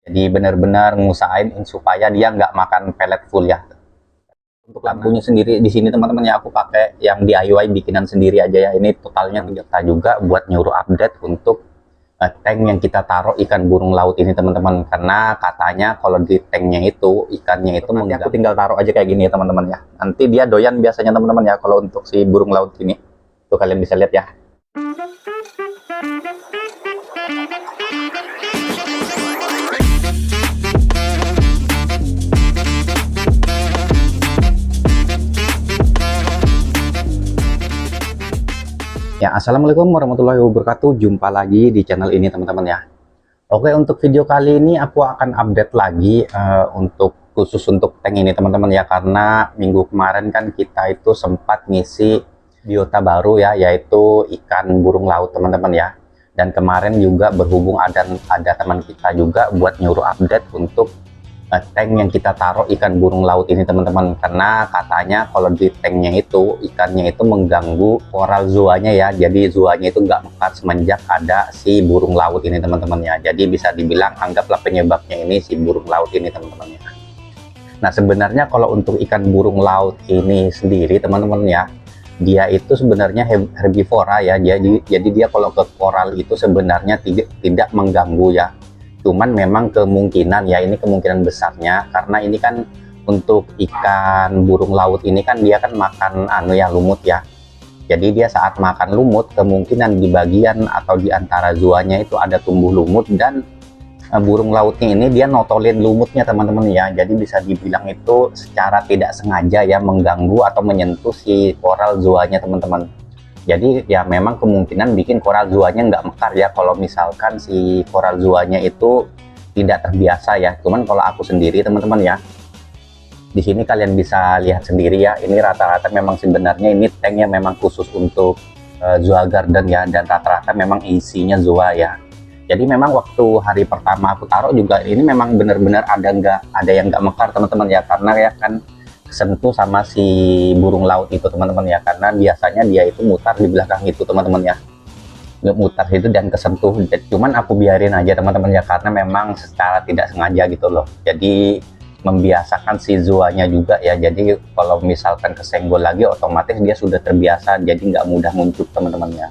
Jadi benar-benar ngusahain supaya dia nggak makan pelet full ya. Untuk lampunya sendiri di sini teman-teman ya, aku pakai yang DIY bikinan sendiri aja ya. Ini totalnya 3 juta juga buat nyuruh update untuk tank yang kita taruh ikan burung laut ini teman-teman, karena katanya kalau di tanknya itu ikannya itu nanti aku tinggal taruh aja kayak gini ya teman-teman ya, nanti dia doyan biasanya teman-teman ya kalau untuk si burung laut ini. Tuh kalian bisa lihat ya. Ya, assalamualaikum warahmatullahi wabarakatuh. Jumpa lagi di channel ini teman-teman ya. Oke, untuk video kali ini aku akan update lagi untuk khusus untuk tank ini teman-teman ya, karena minggu kemarin kan kita itu sempat ngisi biota baru ya, yaitu ikan burung laut teman-teman ya. Dan kemarin juga berhubung ada teman kita juga buat nyuruh update untuk tank yang kita taruh ikan burung laut ini teman-teman, karena katanya kalau di tanknya itu ikannya itu mengganggu koral zoanya ya. Jadi zoanya itu nggak mekar semenjak ada si burung laut ini teman-teman ya. Jadi bisa dibilang anggaplah penyebabnya ini si burung laut ini teman-teman ya. Nah sebenarnya kalau untuk ikan burung laut ini sendiri teman-teman ya, dia itu sebenarnya herbivora ya. Jadi dia kalau ke koral itu sebenarnya tidak mengganggu ya. Cuman memang kemungkinan ya, ini kemungkinan besarnya karena ini kan untuk ikan burung laut ini kan dia kan makan lumut ya. Jadi dia saat makan lumut kemungkinan di bagian atau di antara zuanya itu ada tumbuh lumut, dan burung lautnya ini dia notolin lumutnya teman-teman ya. Jadi bisa dibilang itu secara tidak sengaja ya mengganggu atau menyentuh si koral zuanya teman-teman. Jadi ya memang kemungkinan bikin koral zuanya nggak mekar ya kalau misalkan si koral zuanya itu tidak terbiasa ya. Cuman kalau aku sendiri teman-teman ya, di sini kalian bisa lihat sendiri ya, ini rata-rata memang sebenarnya ini tanknya memang khusus untuk zoa garden ya, dan rata-rata memang isinya zoa ya. Jadi memang waktu hari pertama aku taruh juga ini memang benar-benar ada yang nggak mekar teman-teman ya, karena ya kan sentuh sama si burung laut itu teman-teman ya, karena biasanya dia itu mutar di belakang itu teman-teman ya, mutar itu dan kesentuh. Cuman aku biarin aja teman-teman ya, karena memang secara tidak sengaja gitu loh. Jadi membiasakan si zoanya juga ya, jadi kalau misalkan kesenggol lagi otomatis dia sudah terbiasa, jadi nggak mudah muncul teman-teman ya.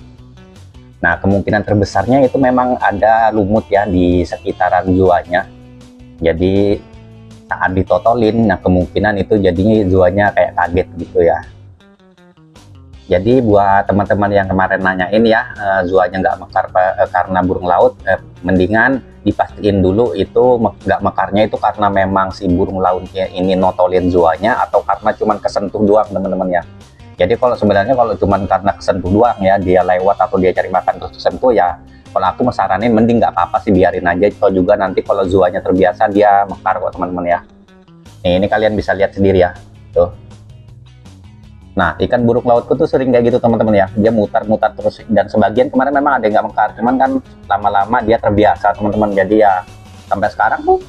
Nah kemungkinan terbesarnya itu memang ada lumut ya di sekitaran zoanya. Jadi saat ditotolin, nah kemungkinan itu jadinya zuanya kayak kaget gitu ya. Jadi buat teman-teman yang kemarin nanyain ya, zuanya nggak mekar karena burung laut, mendingan dipastiin dulu itu nggak mekarnya itu karena memang si burung lautnya ini notolin zuanya atau karena cuman kesentuh doang teman-teman ya. Jadi kalau sebenarnya kalau cuman karena kesentuh doang ya, dia lewat atau dia cari makan terus kesentuh ya, kalau aku saranin mending nggak apa-apa sih, biarin aja. Kalau juga nanti kalau zuanya terbiasa dia mekar kok teman-teman ya. Nih, ini kalian bisa lihat sendiri ya, tuh. Nah, ikan burung lautku tuh sering kayak gitu teman-teman ya, dia mutar-mutar terus, dan sebagian kemarin memang ada yang nggak mekar, cuman kan lama-lama dia terbiasa teman-teman. Jadi ya sampai sekarang tuh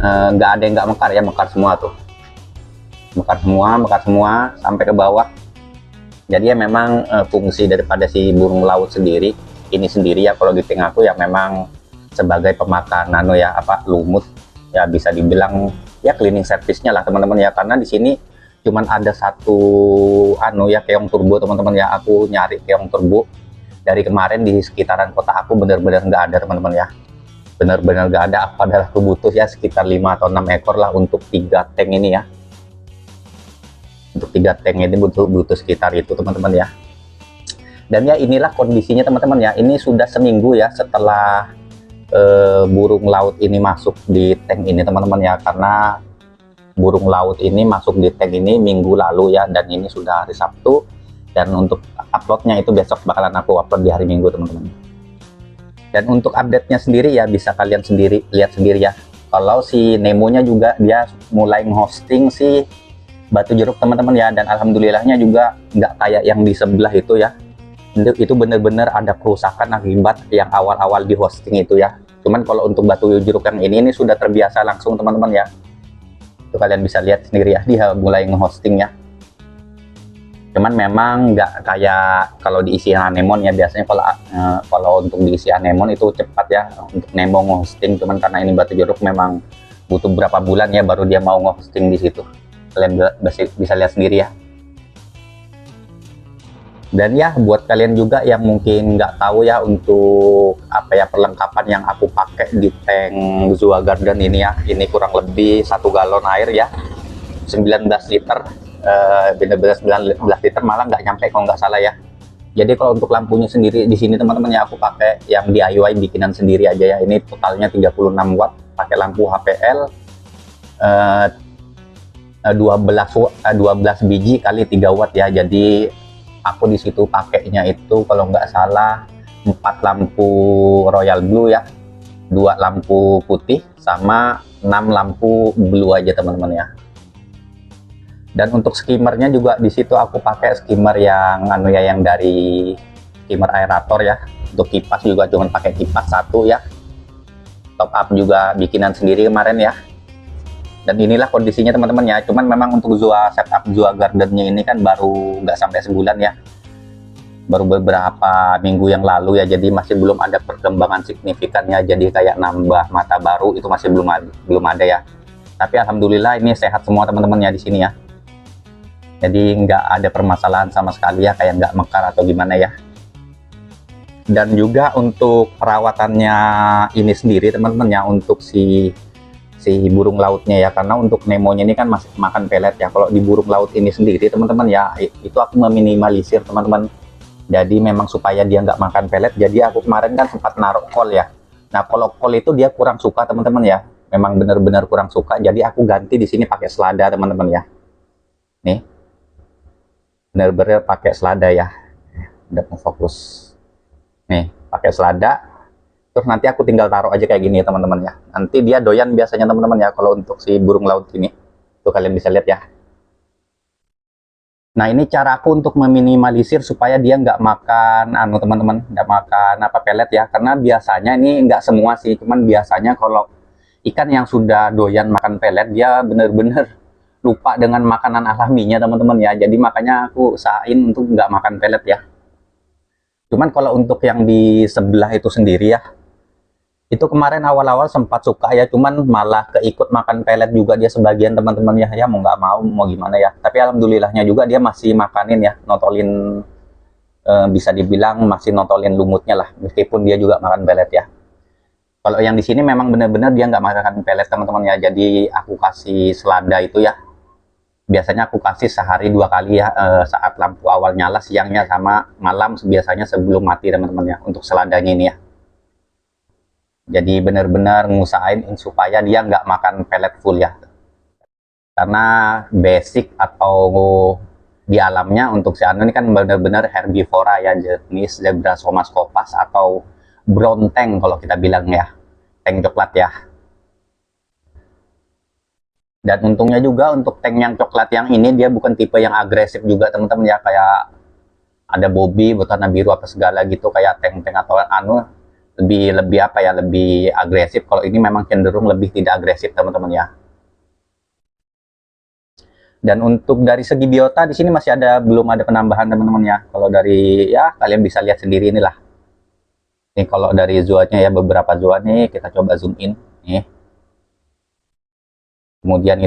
nggak ada yang nggak mekar ya, mekar semua tuh, mekar semua sampai ke bawah. Jadi ya memang fungsi daripada si burung laut sendiri ini sendiri ya, kalau di tank aku ya memang sebagai pemakan lumut ya, bisa dibilang ya cleaning service-nya lah teman-teman ya, karena di sini cuman ada satu keong turbo teman-teman ya. Aku nyari keong turbo dari kemarin di sekitaran kota aku bener-bener nggak ada teman-teman ya, bener-bener nggak ada. Padahal aku butuh ya sekitar 5 atau 6 ekor lah untuk 3 tank ini ya. Untuk 3 tank ini butuh sekitar itu teman-teman ya. Dan ya inilah kondisinya teman-teman ya, ini sudah seminggu ya setelah burung laut ini masuk di tank ini teman-teman ya, karena burung laut ini masuk di tank ini minggu lalu ya, dan ini sudah hari Sabtu, dan untuk uploadnya itu besok bakalan aku upload di hari Minggu teman-teman. Dan untuk update-nya sendiri ya bisa kalian lihat sendiri ya, kalau si Nemonya juga dia mulai hosting si batu jeruk teman-teman ya, dan alhamdulillahnya juga nggak kayak yang di sebelah itu ya. Itu bener-bener ada kerusakan akibat yang awal-awal di hosting itu ya. Cuman kalau untuk batu jeruk yang ini sudah terbiasa langsung teman-teman ya. Itu kalian bisa lihat sendiri ya, dia mulai nge-hosting ya. Cuman memang nggak kayak kalau diisi anemon ya, biasanya kalau untuk diisi anemon itu cepat ya untuk Nemo nge-hosting. Cuman karena ini batu jeruk memang butuh berapa bulan ya baru dia mau nge-hosting di situ. Kalian bisa lihat sendiri ya. Dan ya buat kalian juga yang mungkin nggak tahu ya, untuk apa ya perlengkapan yang aku pakai di tank Zua Garden ini ya, ini kurang lebih 1 galon air ya, 19 liter, bener-bener 19 liter, malah nggak nyampe kalau nggak salah ya. Jadi kalau untuk lampunya sendiri di sini teman-teman ya, aku pakai yang DIY bikinan sendiri aja ya. Ini totalnya 36 watt, pakai lampu HPL 12 biji kali 3 watt ya. Jadi aku di situ pakainya itu kalau nggak salah 4 lampu Royal Blue ya, 2 lampu putih sama 6 lampu blue aja teman-teman ya. Dan untuk skimmernya juga di situ aku pakai skimmer yang yang dari skimmer aerator ya. Untuk kipas juga cuman pakai kipas 1 ya. Top up juga bikinan sendiri kemarin ya. Dan inilah kondisinya teman-teman ya. Cuman memang untuk setup Zua Gardennya ini kan baru nggak sampai sebulan ya, baru beberapa minggu yang lalu ya. Jadi masih belum ada perkembangan signifikannya, jadi kayak nambah mata baru itu masih belum ada ya. Tapi alhamdulillah ini sehat semua teman-teman ya di sini ya. Jadi nggak ada permasalahan sama sekali ya, kayak nggak mekar atau gimana ya. Dan juga untuk perawatannya ini sendiri teman-teman ya, untuk si burung lautnya ya, karena untuk Nemonya ini kan masih makan pelet ya. Kalau di burung laut ini sendiri teman-teman ya, itu aku meminimalisir teman-teman. Jadi memang supaya dia nggak makan pelet, jadi aku kemarin kan sempat naruh kol ya. Nah kalau kol itu dia kurang suka teman-teman ya, memang benar-benar kurang suka. Jadi aku ganti di sini pakai selada teman-teman ya. Nih, benar-benar pakai selada ya. Udah mau fokus. Nih, pakai selada. Terus nanti aku tinggal taruh aja kayak gini teman-teman ya. Nanti dia doyan biasanya teman-teman ya kalau untuk si burung laut ini. Tuh kalian bisa lihat ya. Nah ini cara aku untuk meminimalisir supaya dia nggak makan teman-teman, nggak makan pelet ya. Karena biasanya ini nggak semua sih, cuman biasanya kalau ikan yang sudah doyan makan pelet dia bener-bener lupa dengan makanan alaminya teman-teman ya. Jadi makanya aku usahain untuk nggak makan pelet ya. Cuman kalau untuk yang di sebelah itu sendiri ya, itu kemarin awal-awal sempat suka ya, cuman malah keikut makan pelet juga dia sebagian teman-teman ya. Ya mau nggak mau gimana ya, tapi alhamdulillahnya juga dia masih makanin ya, notolin, bisa dibilang masih notolin lumutnya lah, meskipun dia juga makan pelet ya. Kalau yang di sini memang benar-benar dia nggak makan pelet teman-teman ya, jadi aku kasih selada itu ya, biasanya aku kasih sehari 2 kali ya, saat lampu awal nyala siangnya sama malam biasanya sebelum mati teman-teman ya, untuk seladanya ini ya. Jadi benar-benar ngusahain supaya dia nggak makan pelet full ya. Karena basic atau di alamnya untuk si ini kan benar-benar herbivora ya, jenis Zebrasoma scopas atau brown tank kalau kita bilang ya. Tank coklat ya. Dan untungnya juga untuk tank yang coklat yang ini dia bukan tipe yang agresif juga teman-teman ya, kayak ada Bobby, Botana biru apa segala gitu, kayak tank-tank atau lebih apa ya, lebih agresif. Kalau ini memang cenderung lebih tidak agresif teman-teman ya. Dan untuk dari segi biota di sini masih belum ada penambahan teman-teman ya. Kalau dari ya kalian bisa lihat sendiri inilah. Ini kalau dari zoanya ya, beberapa zoa nih kita coba zoom in nih. Kemudian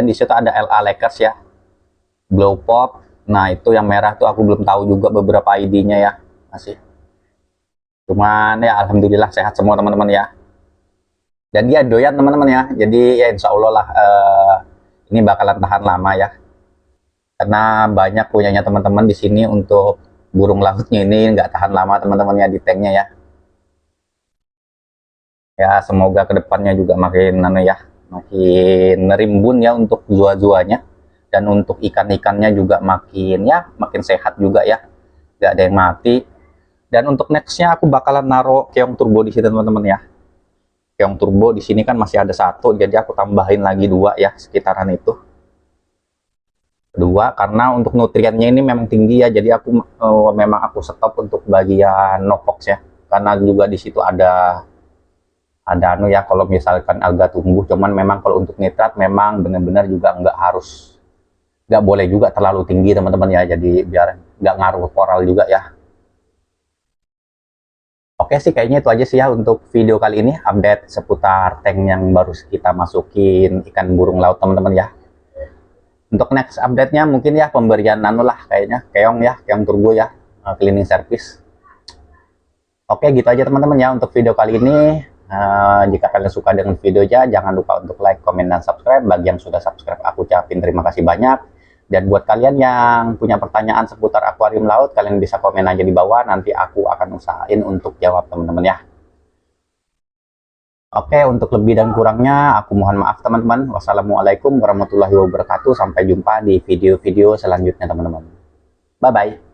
di situ ada LA Lakers ya, Glow Pop. Nah itu yang merah tuh aku belum tahu juga beberapa ID-nya ya, masih. Cuman ya alhamdulillah sehat semua teman-teman ya. Dan dia doyan teman-teman ya. Jadi ya insya Allah lah ini bakalan tahan lama ya. Karena banyak punyanya teman-teman di sini untuk burung lautnya ini nggak tahan lama teman-teman ya di tanknya ya. Ya semoga kedepannya juga makin makin rimbun ya untuk zua-zuanya. Dan untuk ikan-ikannya juga makin sehat juga ya. Nggak ada yang mati. Dan untuk nextnya aku bakalan naruh keong turbo di sini teman-teman ya. Keong turbo di sini kan masih ada 1, jadi aku tambahin lagi 2 ya, sekitaran itu. 2 karena untuk nutriennya ini memang tinggi ya, jadi aku memang aku stop untuk bagian novox ya. Karena juga di situ ada ya kalau misalkan alga tumbuh, cuman memang kalau untuk nitrat memang benar-benar juga nggak boleh juga terlalu tinggi teman-teman ya, jadi biar nggak ngaruh ke koral juga ya. Oke sih, kayaknya itu aja sih ya untuk video kali ini, update seputar tank yang baru kita masukin ikan burung laut teman-teman ya. Untuk next update-nya mungkin ya pemberian nano lah kayaknya, keong ya, keong turbo ya, cleaning service. Oke, gitu aja teman-teman ya untuk video kali ini. Jika kalian suka dengan videonya, jangan lupa untuk like, komen, dan subscribe. Bagi yang sudah subscribe, aku ucapin terima kasih banyak. Dan buat kalian yang punya pertanyaan seputar akuarium laut, kalian bisa komen aja di bawah. Nanti aku akan usahain untuk jawab teman-teman ya. Oke, untuk lebih dan kurangnya, aku mohon maaf teman-teman. Wassalamualaikum warahmatullahi wabarakatuh. Sampai jumpa di video-video selanjutnya teman-teman. Bye-bye.